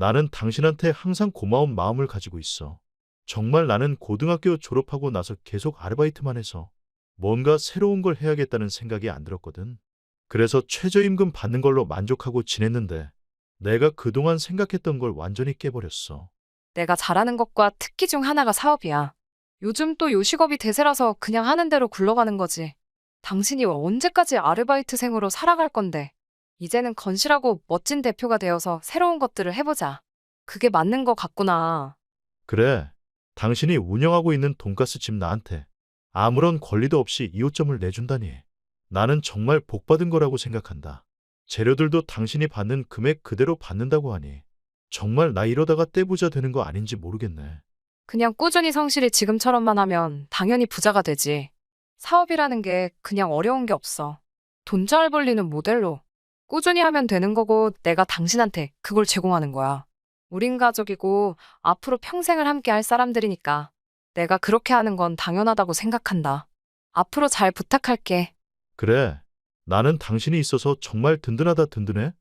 나는 당신한테 항상 고마운 마음을 가지고 있어. 정말 나는 고등학교 졸업하고 나서 계속 아르바이트만 해서 뭔가 새로운 걸 해야겠다는 생각이 안 들었거든. 그래서 최저임금 받는 걸로 만족하고 지냈는데 내가 그동안 생각했던 걸 완전히 깨버렸어. 내가 잘하는 것과 특기 중 하나가 사업이야. 요즘 또 요식업이 대세라서 그냥 하는 대로 굴러가는 거지. 당신이 언제까지 아르바이트생으로 살아갈 건데. 이제는 건실하고 멋진 대표가 되어서 새로운 것들을 해보자. 그게 맞는 거 같구나. 그래, 당신이 운영하고 있는 돈가스 집 나한테 아무런 권리도 없이 2호점을 내준다니. 나는 정말 복받은 거라고 생각한다. 재료들도 당신이 받는 금액 그대로 받는다고 하니 정말 나 이러다가 떼부자 되는 거 아닌지 모르겠네. 그냥 꾸준히 성실히 지금처럼만 하면 당연히 부자가 되지. 사업이라는 게 그냥 어려운 게 없어. 돈 잘 벌리는 모델로. 꾸준히 하면 되는 거고 내가 당신한테 그걸 제공하는 거야. 우린 가족이고 앞으로 평생을 함께 할 사람들이니까 내가 그렇게 하는 건 당연하다고 생각한다. 앞으로 잘 부탁할게. 그래, 나는 당신이 있어서 정말 든든하다 든든해.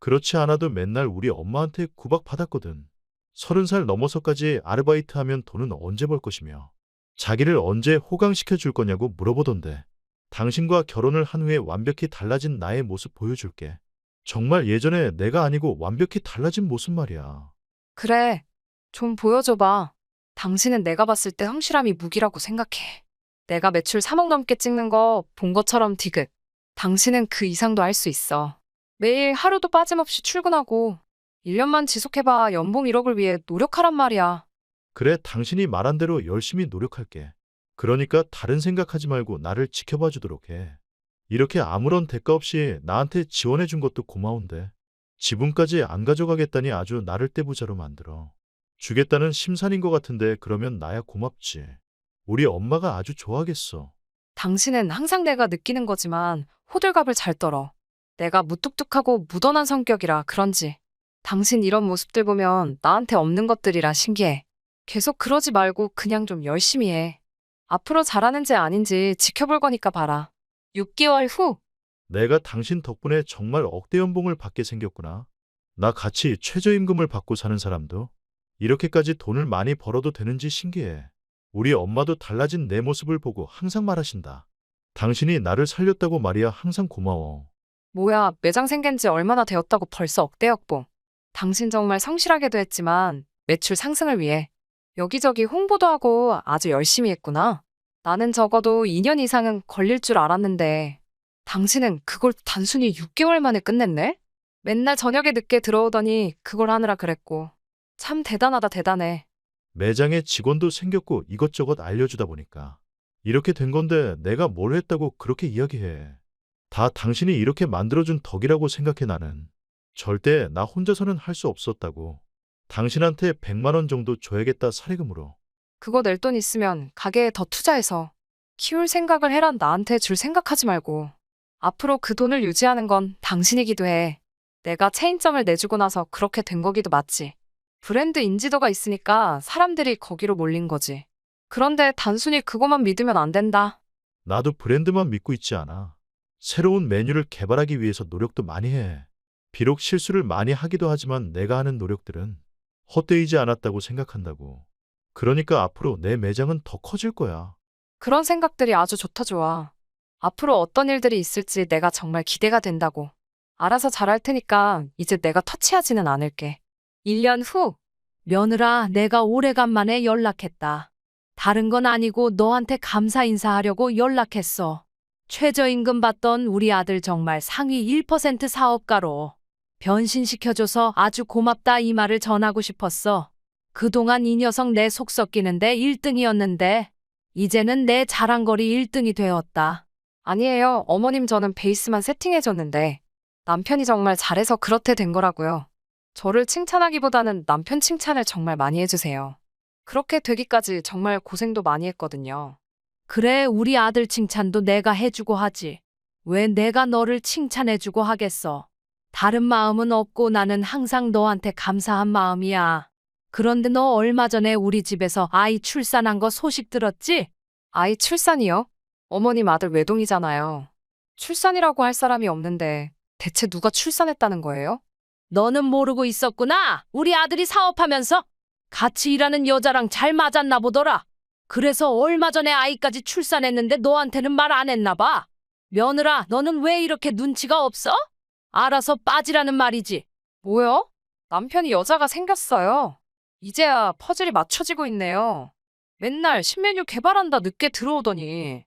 그렇지 않아도 맨날 우리 엄마한테 구박받았거든. 30살 넘어서까지 아르바이트하면 돈은 언제 벌 것이며 자기를 언제 호강시켜 줄 거냐고 물어보던데 당신과 결혼을 한 후에 완벽히 달라진 나의 모습 보여줄게. 정말 예전에 내가 아니고 완벽히 달라진 모습 말이야. 그래, 좀 보여줘봐. 당신은 내가 봤을 때 성실함이 무기라고 생각해. 내가 매출 3억 넘게 찍는 거 본 것처럼 디귿. 당신은 그 이상도 할 수 있어. 매일 하루도 빠짐없이 출근하고 1년만 지속해봐 연봉 1억을 위해 노력하란 말이야. 그래, 당신이 말한 대로 열심히 노력할게. 그러니까 다른 생각하지 말고 나를 지켜봐 주도록 해. 이렇게 아무런 대가 없이 나한테 지원해 준 것도 고마운데 지분까지 안 가져가겠다니 아주 나를 떼부자로 만들어. 주겠다는 심산인 것 같은데 그러면 나야 고맙지. 우리 엄마가 아주 좋아하겠어. 당신은 항상 내가 느끼는 거지만 호들갑을 잘 떨어. 내가 무뚝뚝하고 무던한 성격이라 그런지. 당신 이런 모습들 보면 나한테 없는 것들이라 신기해. 계속 그러지 말고 그냥 좀 열심히 해. 앞으로 잘하는지 아닌지 지켜볼 거니까 봐라. 6개월 후. 내가 당신 덕분에 정말 억대 연봉을 받게 생겼구나. 나 같이 최저임금을 받고 사는 사람도 이렇게까지 돈을 많이 벌어도 되는지 신기해. 우리 엄마도 달라진 내 모습을 보고 항상 말하신다. 당신이 나를 살렸다고 말이야. 항상 고마워. 뭐야, 매장 생긴 지 얼마나 되었다고 벌써 억대 연봉. 당신 정말 성실하게도 했지만 매출 상승을 위해 여기저기 홍보도 하고 아주 열심히 했구나. 나는 적어도 2년 이상은 걸릴 줄 알았는데 당신은 그걸 단순히 6개월 만에 끝냈네? 맨날 저녁에 늦게 들어오더니 그걸 하느라 그랬고. 참 대단하다 대단해. 매장에 직원도 생겼고 이것저것 알려주다 보니까 이렇게 된 건데 내가 뭘 했다고 그렇게 이야기해. 다 당신이 이렇게 만들어준 덕이라고 생각해 나는. 절대 나 혼자서는 할 수 없었다고. 당신한테 100만 원 정도 줘야겠다 사례금으로. 그거 낼 돈 있으면 가게에 더 투자해서 키울 생각을 해란 나한테 줄 생각하지 말고. 앞으로 그 돈을 유지하는 건 당신이기도 해. 내가 체인점을 내주고 나서 그렇게 된 거기도 맞지. 브랜드 인지도가 있으니까 사람들이 거기로 몰린 거지. 그런데 단순히 그것만 믿으면 안 된다. 나도 브랜드만 믿고 있지 않아. 새로운 메뉴를 개발하기 위해서 노력도 많이 해. 비록 실수를 많이 하기도 하지만 내가 하는 노력들은 헛되이지 않았다고 생각한다고. 그러니까 앞으로 내 매장은 더 커질 거야. 그런 생각들이 아주 좋다 좋아. 앞으로 어떤 일들이 있을지 내가 정말 기대가 된다고. 알아서 잘할 테니까 이제 내가 터치하지는 않을게. 1년 후. 며느라, 내가 오래간만에 연락했다. 다른 건 아니고 너한테 감사 인사하려고 연락했어. 최저임금 받던 우리 아들 정말 상위 1% 사업가로 변신시켜줘서 아주 고맙다 이 말을 전하고 싶었어. 그동안 이 녀석 내 속 썩기는데 1등이었는데 이제는 내 자랑거리 1등이 되었다. 아니에요. 어머님 저는 베이스만 세팅해줬는데 남편이 정말 잘해서 그렇게 된 거라고요. 저를 칭찬하기보다는 남편 칭찬을 정말 많이 해주세요. 그렇게 되기까지 정말 고생도 많이 했거든요. 그래, 우리 아들 칭찬도 내가 해주고 하지. 왜 내가 너를 칭찬해주고 하겠어. 다른 마음은 없고 나는 항상 너한테 감사한 마음이야. 그런데 너 얼마 전에 우리 집에서 아이 출산한 거 소식 들었지? 아이 출산이요? 어머님 아들 외동이잖아요. 출산이라고 할 사람이 없는데 대체 누가 출산했다는 거예요? 너는 모르고 있었구나. 우리 아들이 사업하면서 같이 일하는 여자랑 잘 맞았나 보더라. 그래서 얼마 전에 아이까지 출산했는데 너한테는 말 안 했나 봐. 며느라, 너는 왜 이렇게 눈치가 없어? 알아서 빠지라는 말이지. 뭐요? 남편이 여자가 생겼어요. 이제야 퍼즐이 맞춰지고 있네요. 맨날 신메뉴 개발한다 늦게 들어오더니.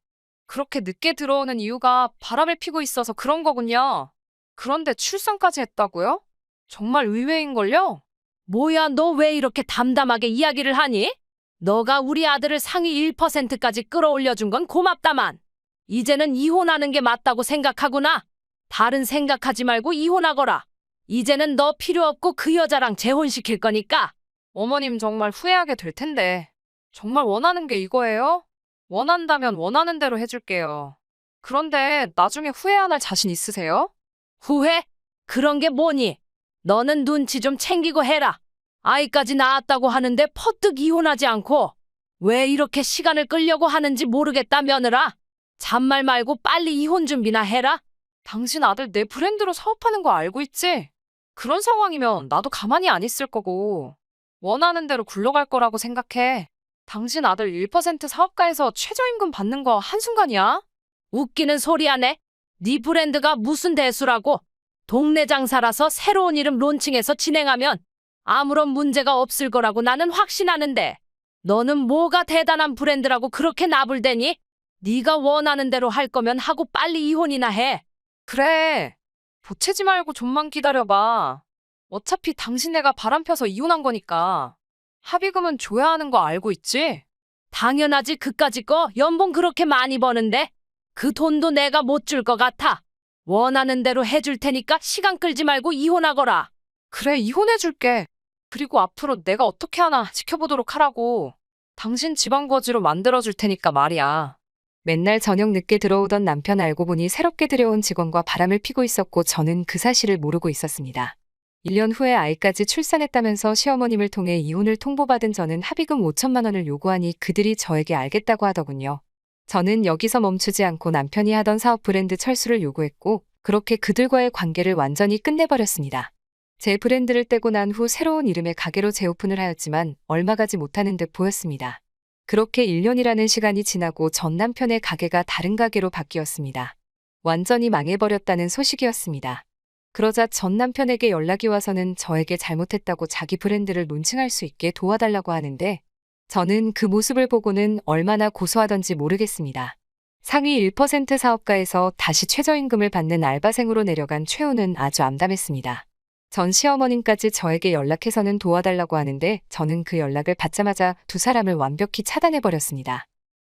그렇게 늦게 들어오는 이유가 바람을 피고 있어서 그런 거군요. 그런데 출산까지 했다고요? 정말 의외인걸요? 뭐야, 너 왜 이렇게 담담하게 이야기를 하니? 너가 우리 아들을 상위 1%까지 끌어올려준 건 고맙다만. 이제는 이혼하는 게 맞다고 생각하구나. 다른 생각하지 말고 이혼하거라. 이제는 너 필요 없고 그 여자랑 재혼시킬 거니까. 어머님 정말 후회하게 될 텐데. 정말 원하는 게 이거예요? 원한다면 원하는 대로 해줄게요. 그런데 나중에 후회 안 할 자신 있으세요? 후회? 그런 게 뭐니? 너는 눈치 좀 챙기고 해라. 아이까지 낳았다고 하는데 퍼뜩 이혼하지 않고 왜 이렇게 시간을 끌려고 하는지 모르겠다, 며느라. 잔말 말고 빨리 이혼 준비나 해라. 당신 아들 내 브랜드로 사업하는 거 알고 있지? 그런 상황이면 나도 가만히 안 있을 거고 원하는 대로 굴러갈 거라고 생각해. 당신 아들 1% 사업가에서 최저임금 받는 거 한순간이야? 웃기는 소리 하네. 네 브랜드가 무슨 대수라고. 동네 장사라서 새로운 이름 론칭해서 진행하면 아무런 문제가 없을 거라고 나는 확신하는데 너는 뭐가 대단한 브랜드라고 그렇게 나불대니? 네가 원하는 대로 할 거면 하고 빨리 이혼이나 해. 그래. 보채지 말고 좀만 기다려봐. 어차피 당신네가 바람 펴서 이혼한 거니까. 합의금은 줘야 하는 거 알고 있지? 당연하지. 그까짓 거 연봉 그렇게 많이 버는데 그 돈도 내가 못 줄 것 같아. 원하는 대로 해줄 테니까 시간 끌지 말고 이혼하거라. 그래, 이혼해줄게. 그리고 앞으로 내가 어떻게 하나 지켜보도록 하라고. 당신 지방거지로 만들어줄 테니까 말이야. 맨날 저녁 늦게 들어오던 남편 알고 보니 새롭게 들여온 직원과 바람을 피고 있었고 저는 그 사실을 모르고 있었습니다. 1년 후에 아이까지 출산했다면서 시어머님을 통해 이혼을 통보받은 저는 합의금 5천만 원을 요구하니 그들이 저에게 알겠다고 하더군요. 저는 여기서 멈추지 않고 남편이 하던 사업 브랜드 철수를 요구했고 그렇게 그들과의 관계를 완전히 끝내버렸습니다. 제 브랜드를 떼고 난 후 새로운 이름의 가게로 재오픈을 하였지만 얼마 가지 못하는 듯 보였습니다. 그렇게 1년이라는 시간이 지나고 전 남편의 가게가 다른 가게로 바뀌었습니다. 완전히 망해버렸다는 소식이었습니다. 그러자 전 남편에게 연락이 와서는 저에게 잘못했다고 자기 브랜드를 론칭할 수 있게 도와달라고 하는데 저는 그 모습을 보고는 얼마나 고소하던지 모르겠습니다. 상위 1% 사업가에서 다시 최저임금을 받는 알바생으로 내려간 최후는 아주 암담했습니다. 전 시어머님까지 저에게 연락해서는 도와달라고 하는데 저는 그 연락을 받자마자 두 사람을 완벽히 차단해버렸습니다.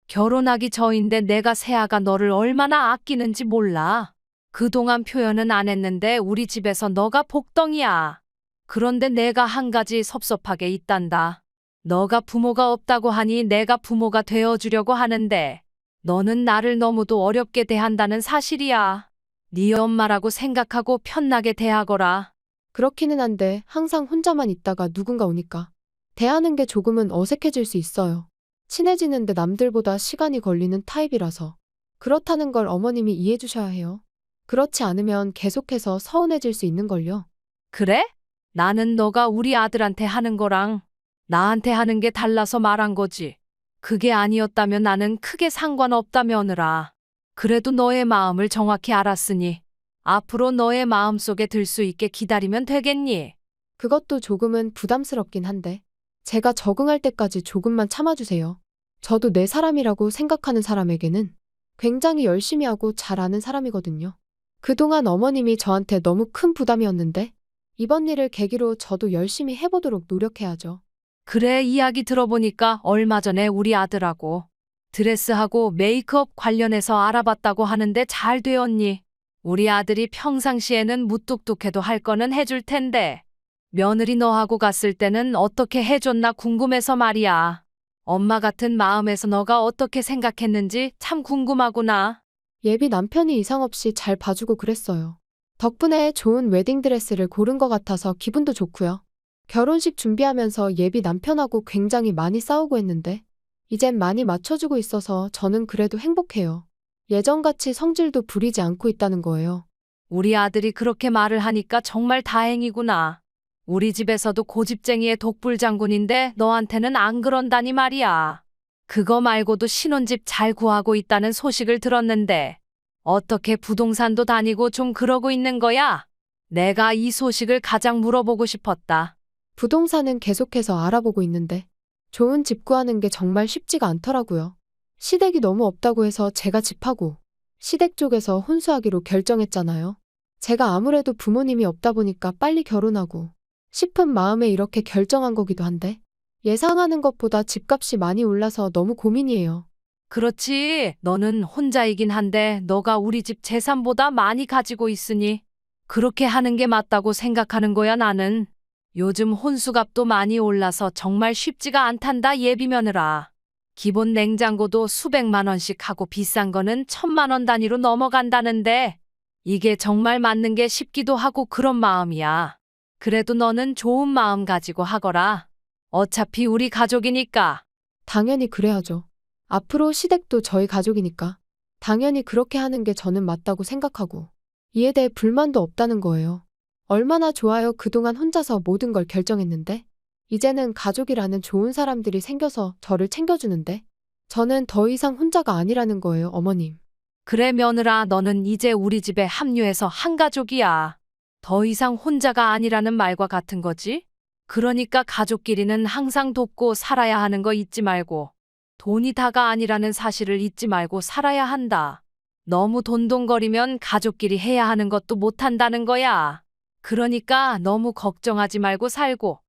결혼하기 전인데 내가 새아가 너를 얼마나 아끼는지 몰라. 그동안 표현은 안 했는데 우리 집에서 너가 복덩이야. 그런데 내가 한 가지 섭섭하게 있단다. 너가 부모가 없다고 하니 내가 부모가 되어주려고 하는데 너는 나를 너무도 어렵게 대한다는 사실이야. 네 엄마라고 생각하고 편하게 대하거라. 그렇기는 한데 항상 혼자만 있다가 누군가 오니까 대하는 게 조금은 어색해질 수 있어요. 친해지는데 남들보다 시간이 걸리는 타입이라서 그렇다는 걸 어머님이 이해해 주셔야 해요. 그렇지 않으면 계속해서 서운해질 수 있는걸요. 그래? 나는 너가 우리 아들한테 하는 거랑 나한테 하는 게 달라서 말한 거지. 그게 아니었다면 나는 크게 상관없다며느라. 그래도 너의 마음을 정확히 알았으니 앞으로 너의 마음속에 들 수 있게 기다리면 되겠니? 그것도 조금은 부담스럽긴 한데 제가 적응할 때까지 조금만 참아주세요. 저도 내 사람이라고 생각하는 사람에게는 굉장히 열심히 하고 잘 아는 사람이거든요. 그동안 어머님이 저한테 너무 큰 부담이었는데 이번 일을 계기로 저도 열심히 해보도록 노력해야죠. 그래, 이야기 들어보니까 얼마 전에 우리 아들하고 드레스하고 메이크업 관련해서 알아봤다고 하는데 잘 되었니? 우리 아들이 평상시에는 무뚝뚝해도 할 거는 해줄 텐데 며느리 너하고 갔을 때는 어떻게 해줬나 궁금해서 말이야. 엄마 같은 마음에서 너가 어떻게 생각했는지 참 궁금하구나. 예비 남편이 이상 없이 잘 봐주고 그랬어요. 덕분에 좋은 웨딩드레스를 고른 것 같아서 기분도 좋고요. 결혼식 준비하면서 예비 남편하고 굉장히 많이 싸우고 했는데 이젠 많이 맞춰주고 있어서 저는 그래도 행복해요. 예전같이 성질도 부리지 않고 있다는 거예요. 우리 아들이 그렇게 말을 하니까 정말 다행이구나. 우리 집에서도 고집쟁이의 독불장군인데 너한테는 안 그런다니 말이야. 그거 말고도 신혼집 잘 구하고 있다는 소식을 들었는데 어떻게 부동산도 다니고 좀 그러고 있는 거야? 내가 이 소식을 가장 물어보고 싶었다. 부동산은 계속해서 알아보고 있는데 좋은 집 구하는 게 정말 쉽지가 않더라고요. 시댁이 너무 없다고 해서 제가 집하고 시댁 쪽에서 혼수하기로 결정했잖아요. 제가 아무래도 부모님이 없다 보니까 빨리 결혼하고 싶은 마음에 이렇게 결정한 거기도 한데 예상하는 것보다 집값이 많이 올라서 너무 고민이에요. 그렇지. 너는 혼자이긴 한데 너가 우리 집 재산보다 많이 가지고 있으니 그렇게 하는 게 맞다고 생각하는 거야, 나는. 요즘 혼수값도 많이 올라서 정말 쉽지가 않단다, 예비 며느라. 기본 냉장고도 수백만 원씩 하고 비싼 거는 1,000만 원 단위로 넘어간다는데 이게 정말 맞는 게 싶기도 하고 그런 마음이야. 그래도 너는 좋은 마음 가지고 하거라. 어차피 우리 가족이니까. 당연히 그래야죠. 앞으로 시댁도 저희 가족이니까 당연히 그렇게 하는 게 저는 맞다고 생각하고 이에 대해 불만도 없다는 거예요. 얼마나 좋아요. 그동안 혼자서 모든 걸 결정했는데 이제는 가족이라는 좋은 사람들이 생겨서 저를 챙겨주는데 저는 더 이상 혼자가 아니라는 거예요, 어머님. 그래, 며느라, 너는 이제 우리 집에 합류해서 한 가족이야. 더 이상 혼자가 아니라는 말과 같은 거지? 그러니까 가족끼리는 항상 돕고 살아야 하는 거 잊지 말고 돈이 다가 아니라는 사실을 잊지 말고 살아야 한다. 너무 돈돈거리면 가족끼리 해야 하는 것도 못한다는 거야. 그러니까 너무 걱정하지 말고 살고.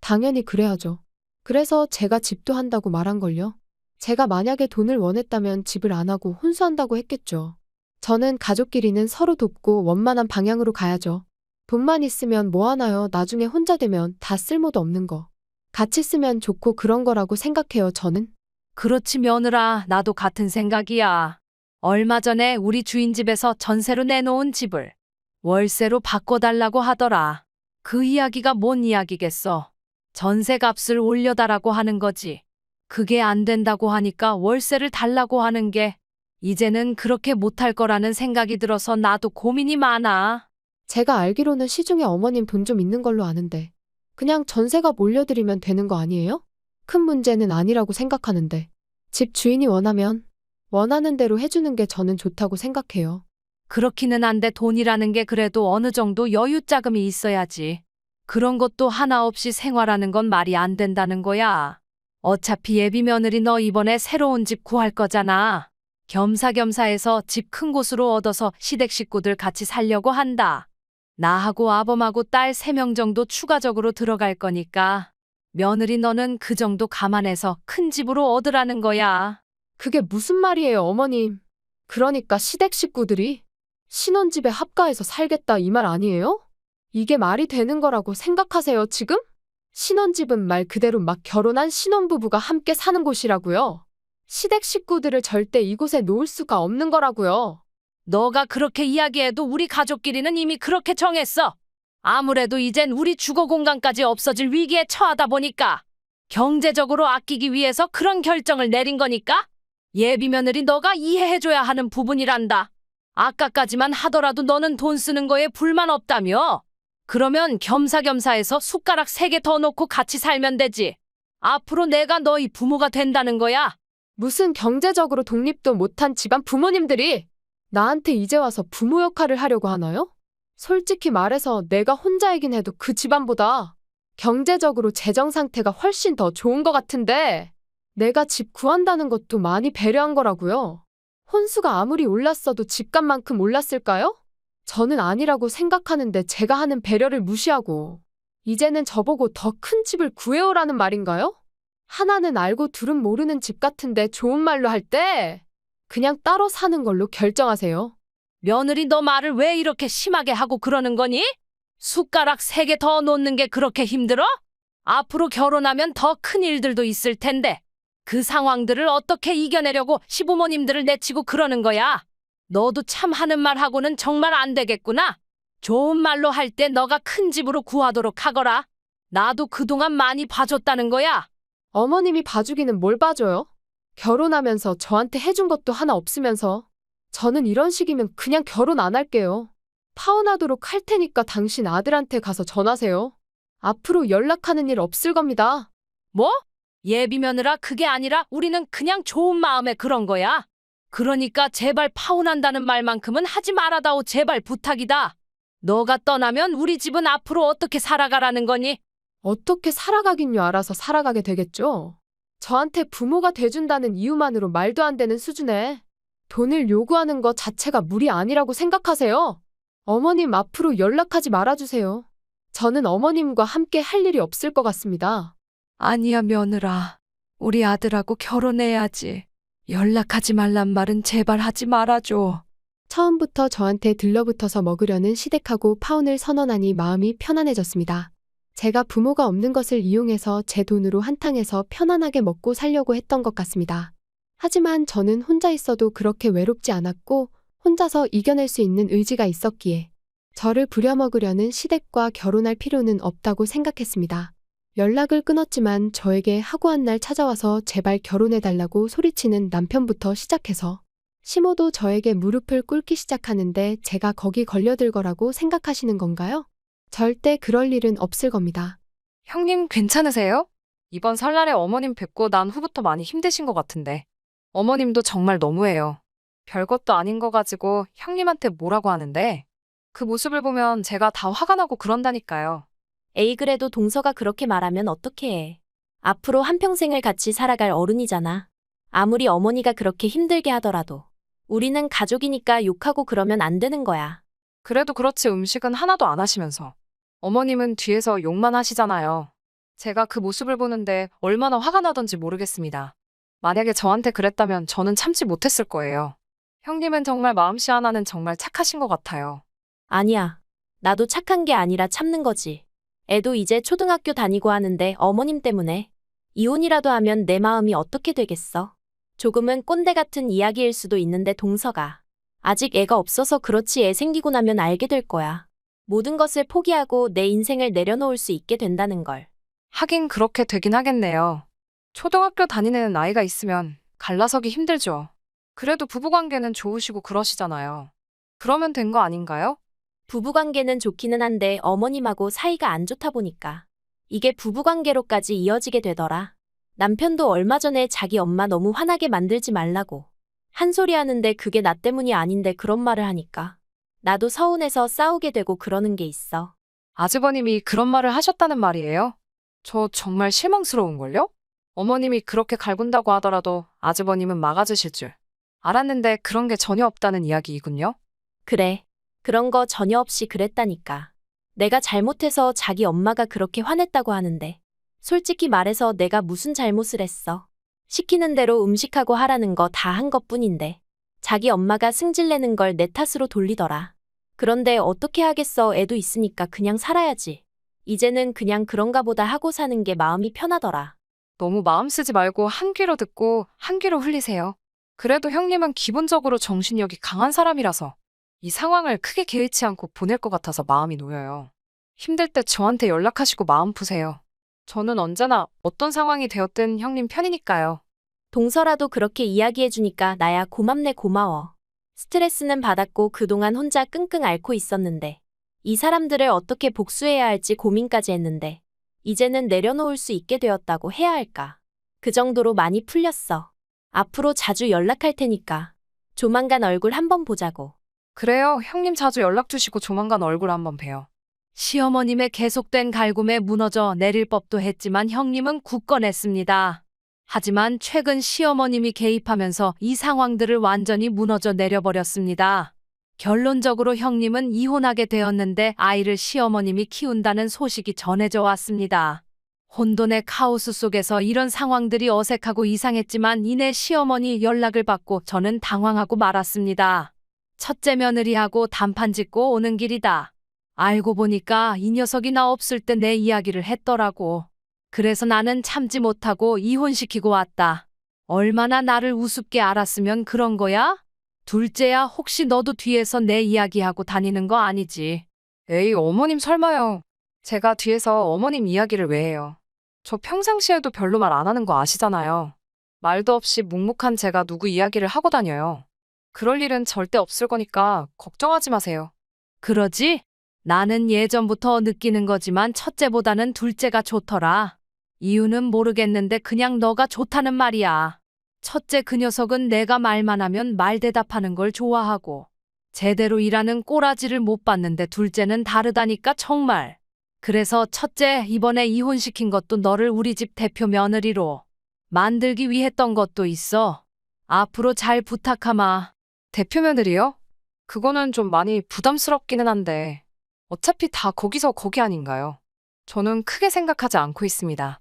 당연히 그래야죠. 그래서 제가 집도 한다고 말한걸요. 제가 만약에 돈을 원했다면 집을 안 하고 혼수한다고 했겠죠. 저는 가족끼리는 서로 돕고 원만한 방향으로 가야죠. 돈만 있으면 뭐 하나요? 나중에 혼자 되면 다 쓸모도 없는 거. 같이 쓰면 좋고 그런 거라고 생각해요, 저는. 그렇지, 며느라, 나도 같은 생각이야. 얼마 전에 우리 주인 집에서 전세로 내놓은 집을 월세로 바꿔달라고 하더라. 그 이야기가 뭔 이야기겠어. 전세값을 올려달라고 하는 거지. 그게 안 된다고 하니까 월세를 달라고 하는 게 이제는 그렇게 못할 거라는 생각이 들어서 나도 고민이 많아. 제가 알기로는 시중에 어머님 돈 좀 있는 걸로 아는데 그냥 전세가 몰려드리면 되는 거 아니에요? 큰 문제는 아니라고 생각하는데 집 주인이 원하면 원하는 대로 해주는 게 저는 좋다고 생각해요. 그렇기는 한데 돈이라는 게 그래도 어느 정도 여유 자금이 있어야지. 그런 것도 하나 없이 생활하는 건 말이 안 된다는 거야. 어차피 예비 며느리 너 이번에 새로운 집 구할 거잖아. 겸사겸사해서 집 큰 곳으로 얻어서 시댁 식구들 같이 살려고 한다. 나하고 아범하고 딸 3명 정도 추가적으로 들어갈 거니까 며느리 너는 그 정도 감안해서 큰 집으로 얻으라는 거야. 그게 무슨 말이에요, 어머님. 그러니까 시댁 식구들이 신혼집에 합가해서 살겠다 이 말 아니에요? 이게 말이 되는 거라고 생각하세요, 지금? 신혼집은 말 그대로 막 결혼한 신혼부부가 함께 사는 곳이라고요. 시댁 식구들을 절대 이곳에 놓을 수가 없는 거라고요. 너가 그렇게 이야기해도 우리 가족끼리는 이미 그렇게 정했어. 아무래도 이젠 우리 주거 공간까지 없어질 위기에 처하다 보니까 경제적으로 아끼기 위해서 그런 결정을 내린 거니까 예비 며느리 너가 이해해줘야 하는 부분이란다. 아까까지만 하더라도 너는 돈 쓰는 거에 불만 없다며. 그러면 겸사겸사해서 숟가락 3개 더 놓고 같이 살면 되지. 앞으로 내가 너희 부모가 된다는 거야. 무슨 경제적으로 독립도 못한 집안 부모님들이 나한테 이제 와서 부모 역할을 하려고 하나요? 솔직히 말해서 내가 혼자이긴 해도 그 집안보다 경제적으로 재정 상태가 훨씬 더 좋은 것 같은데 내가 집 구한다는 것도 많이 배려한 거라고요. 혼수가 아무리 올랐어도 집값만큼 올랐을까요? 저는 아니라고 생각하는데 제가 하는 배려를 무시하고 이제는 저보고 더 큰 집을 구해오라는 말인가요? 하나는 알고 둘은 모르는 집 같은데 좋은 말로 할 때 그냥 따로 사는 걸로 결정하세요. 며느리 너 말을 왜 이렇게 심하게 하고 그러는 거니? 숟가락 3개 더 놓는 게 그렇게 힘들어? 앞으로 결혼하면 더 큰 일들도 있을 텐데 그 상황들을 어떻게 이겨내려고 시부모님들을 내치고 그러는 거야? 너도 참 하는 말하고는 정말 안 되겠구나. 좋은 말로 할 때 너가 큰 집으로 구하도록 하거라. 나도 그동안 많이 봐줬다는 거야. 어머님이 봐주기는 뭘 봐줘요? 결혼하면서 저한테 해준 것도 하나 없으면서 저는 이런 식이면 그냥 결혼 안 할게요. 파혼하도록 할 테니까 당신 아들한테 가서 전하세요. 앞으로 연락하는 일 없을 겁니다. 뭐? 예비 며느라 그게 아니라 우리는 그냥 좋은 마음에 그런 거야. 그러니까 제발 파혼한다는 말만큼은 하지 말아다오. 제발 부탁이다. 너가 떠나면 우리 집은 앞으로 어떻게 살아가라는 거니? 어떻게 살아가긴요. 알아서 살아가게 되겠죠. 저한테 부모가 돼준다는 이유만으로 말도 안 되는 수준에 돈을 요구하는 것 자체가 무리 아니라고 생각하세요? 어머님 앞으로 연락하지 말아주세요. 저는 어머님과 함께 할 일이 없을 것 같습니다. 아니야, 며느라. 우리 아들하고 결혼해야지. 연락하지 말란 말은 제발 하지 말아줘. 처음부터 저한테 들러붙어서 먹으려는 시댁하고 파혼을 선언하니 마음이 편안해졌습니다. 제가 부모가 없는 것을 이용해서 제 돈으로 한탕해서 편안하게 먹고 살려고 했던 것 같습니다. 하지만 저는 혼자 있어도 그렇게 외롭지 않았고 혼자서 이겨낼 수 있는 의지가 있었기에 저를 부려먹으려는 시댁과 결혼할 필요는 없다고 생각했습니다. 연락을 끊었지만 저에게 하고한 날 찾아와서 제발 결혼해달라고 소리치는 남편부터 시작해서 시모도 저에게 무릎을 꿇기 시작하는데 제가 거기 걸려들 거라고 생각하시는 건가요? 절대 그럴 일은 없을 겁니다. 형님 괜찮으세요? 이번 설날에 어머님 뵙고 난 후부터 많이 힘드신 것 같은데. 어머님도 정말 너무해요. 별것도 아닌 거 가지고 형님한테 뭐라고 하는데. 그 모습을 보면 제가 다 화가 나고 그런다니까요. 에이, 그래도 동서가 그렇게 말하면 어떡해. 앞으로 한평생을 같이 살아갈 어른이잖아. 아무리 어머니가 그렇게 힘들게 하더라도 우리는 가족이니까 욕하고 그러면 안 되는 거야. 그래도 그렇지 음식은 하나도 안 하시면서. 어머님은 뒤에서 욕만 하시잖아요. 제가 그 모습을 보는데 얼마나 화가 나던지 모르겠습니다. 만약에 저한테 그랬다면 저는 참지 못했을 거예요. 형님은 정말 마음씨 하나는 정말 착하신 것 같아요. 아니야. 나도 착한 게 아니라 참는 거지. 애도 이제 초등학교 다니고 하는데 어머님 때문에 이혼이라도 하면 내 마음이 어떻게 되겠어? 조금은 꼰대 같은 이야기일 수도 있는데 동서가 아직 애가 없어서 그렇지 애 생기고 나면 알게 될 거야. 모든 것을 포기하고 내 인생을 내려놓을 수 있게 된다는 걸. 하긴 그렇게 되긴 하겠네요. 초등학교 다니는 아이가 있으면 갈라서기 힘들죠. 그래도 부부관계는 좋으시고 그러시잖아요. 그러면 된 거 아닌가요? 부부관계는 좋기는 한데 어머님하고 사이가 안 좋다 보니까 이게 부부관계로까지 이어지게 되더라. 남편도 얼마 전에 자기 엄마 너무 화나게 만들지 말라고 한 소리 하는데 그게 나 때문이 아닌데 그런 말을 하니까 나도 서운해서 싸우게 되고 그러는 게 있어. 아주버님이 그런 말을 하셨다는 말이에요? 저 정말 실망스러운걸요? 어머님이 그렇게 갈군다고 하더라도 아주버님은 막아주실 줄 알았는데 그런 게 전혀 없다는 이야기이군요. 그래. 그런 거 전혀 없이 그랬다니까. 내가 잘못해서 자기 엄마가 그렇게 화냈다고 하는데 솔직히 말해서 내가 무슨 잘못을 했어. 시키는 대로 음식하고 하라는 거 다 한 것뿐인데 자기 엄마가 승질내는 걸 내 탓으로 돌리더라. 그런데 어떻게 하겠어. 애도 있으니까 그냥 살아야지. 이제는 그냥 그런가 보다 하고 사는 게 마음이 편하더라. 너무 마음 쓰지 말고 한 귀로 듣고 한 귀로 흘리세요. 그래도 형님은 기본적으로 정신력이 강한 사람이라서 이 상황을 크게 개의치 않고 보낼 것 같아서 마음이 놓여요. 힘들 때 저한테 연락하시고 마음 푸세요. 저는 언제나 어떤 상황이 되었든 형님 편이니까요. 동서라도 그렇게 이야기해주니까 나야 고맙네. 고마워. 스트레스는 받았고 그동안 혼자 끙끙 앓고 있었는데 이 사람들을 어떻게 복수해야 할지 고민까지 했는데 이제는 내려놓을 수 있게 되었다고 해야 할까. 그 정도로 많이 풀렸어. 앞으로 자주 연락할 테니까 조만간 얼굴 한번 보자고. 그래요. 형님 자주 연락 주시고 조만간 얼굴 한번 봬요. 시어머님의 계속된 갈굼에 무너져 내릴 법도 했지만 형님은 굳건했습니다. 하지만 최근 시어머님이 개입하면서 이 상황들을 완전히 무너져 내려버렸습니다. 결론적으로 형님은 이혼하게 되었는데 아이를 시어머님이 키운다는 소식이 전해져 왔습니다. 혼돈의 카오스 속에서 이런 상황들이 어색하고 이상했지만 이내 시어머니 연락을 받고 저는 당황하고 말았습니다. 첫째 며느리하고 단판 짓고 오는 길이다. 알고 보니까 이 녀석이 나 없을 때 내 이야기를 했더라고. 그래서 나는 참지 못하고 이혼시키고 왔다. 얼마나 나를 우습게 알았으면 그런 거야? 둘째야, 혹시 너도 뒤에서 내 이야기하고 다니는 거 아니지? 에이, 어머님 설마요. 제가 뒤에서 어머님 이야기를 왜 해요? 저 평상시에도 별로 말 안 하는 거 아시잖아요. 말도 없이 묵묵한 제가 누구 이야기를 하고 다녀요. 그럴 일은 절대 없을 거니까 걱정하지 마세요. 그러지? 나는 예전부터 느끼는 거지만 첫째보다는 둘째가 좋더라. 이유는 모르겠는데 그냥 너가 좋다는 말이야. 첫째 그 녀석은 내가 말만 하면 말 대답하는 걸 좋아하고 제대로 일하는 꼬라지를 못 봤는데 둘째는 다르다니까 정말. 그래서 첫째 이번에 이혼시킨 것도 너를 우리 집 대표 며느리로 만들기 위했던 것도 있어. 앞으로 잘 부탁하마. 대표 며느리요? 그거는 좀 많이 부담스럽기는 한데 어차피 다 거기서 거기 아닌가요? 저는 크게 생각하지 않고 있습니다.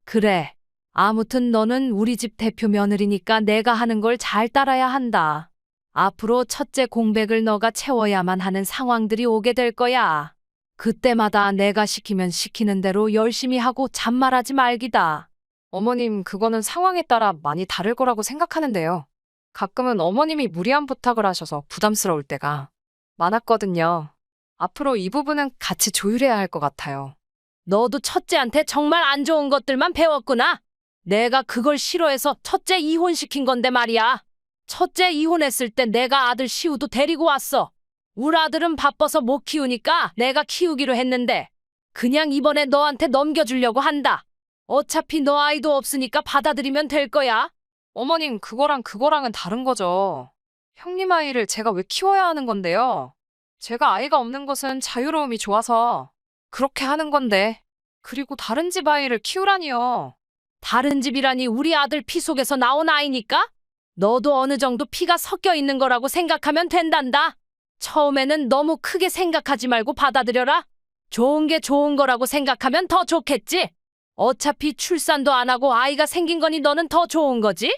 그래. 아무튼 너는 우리 집 대표 며느리니까 내가 하는 걸 잘 따라야 한다. 앞으로 첫째 공백을 너가 채워야만 하는 상황들이 오게 될 거야. 그때마다 내가 시키면 시키는 대로 열심히 하고 잔말하지 말기다. 어머님, 그거는 상황에 따라 많이 다를 거라고 생각하는데요. 가끔은 어머님이 무리한 부탁을 하셔서 부담스러울 때가 많았거든요. 앞으로 이 부분은 같이 조율해야 할 것 같아요. 너도 첫째한테 정말 안 좋은 것들만 배웠구나. 내가 그걸 싫어해서 첫째 이혼시킨 건데 말이야. 첫째 이혼했을 때 내가 아들 시우도 데리고 왔어. 우리 아들은 바빠서 못 키우니까 내가 키우기로 했는데 그냥 이번에 너한테 넘겨주려고 한다. 어차피 너 아이도 없으니까 받아들이면 될 거야. 어머님, 그거랑은 다른 거죠. 형님 아이를 제가 왜 키워야 하는 건데요? 제가 아이가 없는 것은 자유로움이 좋아서 그렇게 하는 건데. 그리고 다른 집 아이를 키우라니요. 다른 집이라니 우리 아들 피 속에서 나온 아이니까? 너도 어느 정도 피가 섞여 있는 거라고 생각하면 된단다. 처음에는 너무 크게 생각하지 말고 받아들여라. 좋은 게 좋은 거라고 생각하면 더 좋겠지. 어차피 출산도 안 하고 아이가 생긴 거니 너는 더 좋은 거지?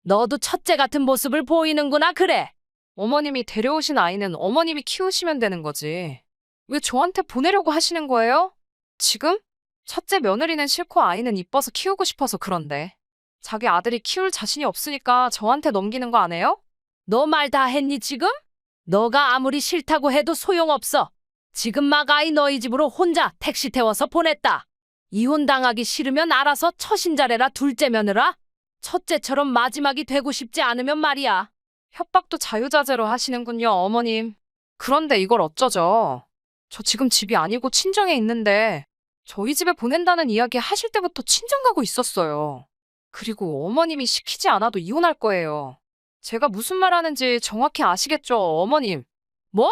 너도 첫째 같은 모습을 보이는구나 그래. 어머님이 데려오신 아이는 어머님이 키우시면 되는 거지. 왜 저한테 보내려고 하시는 거예요? 지금? 첫째 며느리는 싫고 아이는 이뻐서 키우고 싶어서 그런데. 자기 아들이 키울 자신이 없으니까 저한테 넘기는 거 안 해요? 너 말 다 했니 지금? 너가 아무리 싫다고 해도 소용없어. 지금 막 아이 너희 집으로 혼자 택시 태워서 보냈다. 이혼당하기 싫으면 알아서 처신자래라 둘째 며느라. 첫째처럼 마지막이 되고 싶지 않으면 말이야. 협박도 자유자재로 하시는군요, 어머님. 그런데 이걸 어쩌죠? 저 지금 집이 아니고 친정에 있는데 저희 집에 보낸다는 이야기 하실 때부터 친정 가고 있었어요. 그리고 어머님이 시키지 않아도 이혼할 거예요. 제가 무슨 말 하는지 정확히 아시겠죠, 어머님? 뭐?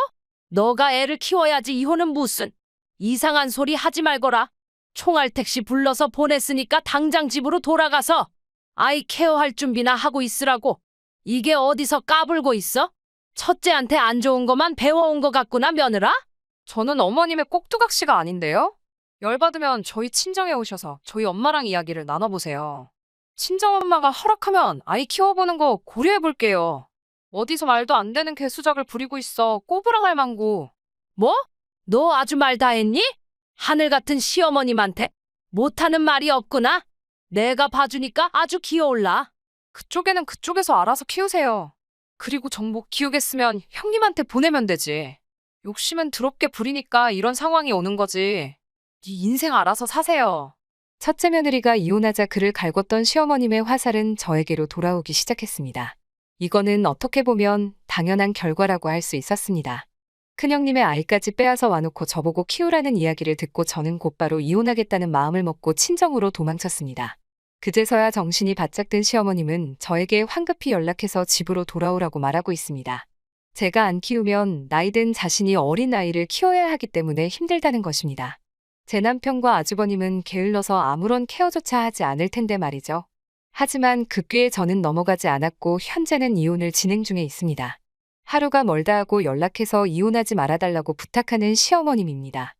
너가 애를 키워야지 이혼은 무슨. 이상한 소리 하지 말거라. 총알 택시 불러서 보냈으니까 당장 집으로 돌아가서 아이 케어할 준비나 하고 있으라고. 이게 어디서 까불고 있어? 첫째한테 안 좋은 것만 배워온 것 같구나 며느라? 저는 어머님의 꼭두각시가 아닌데요? 열받으면 저희 친정에 오셔서 저희 엄마랑 이야기를 나눠보세요. 친정엄마가 허락하면 아이 키워보는 거 고려해볼게요. 어디서 말도 안 되는 개수작을 부리고 있어, 꼬부랑할 망구. 뭐? 너 아주 말 다 했니? 하늘 같은 시어머님한테 못하는 말이 없구나. 내가 봐주니까 아주 기어올라. 그쪽에는 그쪽에서 알아서 키우세요. 그리고 정복 키우겠으면 형님한테 보내면 되지. 욕심은 더럽게 부리니까 이런 상황이 오는 거지. 네 인생 알아서 사세요. 첫째 며느리가 이혼하자 그를 갈궜던 시어머님의 화살은 저에게로 돌아오기 시작했습니다. 이거는 어떻게 보면 당연한 결과라고 할 수 있었습니다. 큰형님의 아이까지 빼앗아 와놓고 저보고 키우라는 이야기를 듣고 저는 곧바로 이혼하겠다는 마음을 먹고 친정으로 도망쳤습니다. 그제서야 정신이 바짝 든 시어머님은 저에게 황급히 연락해서 집으로 돌아오라고 말하고 있습니다. 제가 안 키우면 나이든 자신이 어린 아이를 키워야 하기 때문에 힘들다는 것입니다. 제 남편과 아주버님은 게을러서 아무런 케어조차 하지 않을 텐데 말이죠. 하지만 그 꾀에 저는 넘어가지 않았고 현재는 이혼을 진행 중에 있습니다. 하루가 멀다 하고 연락해서 이혼하지 말아달라고 부탁하는 시어머님입니다.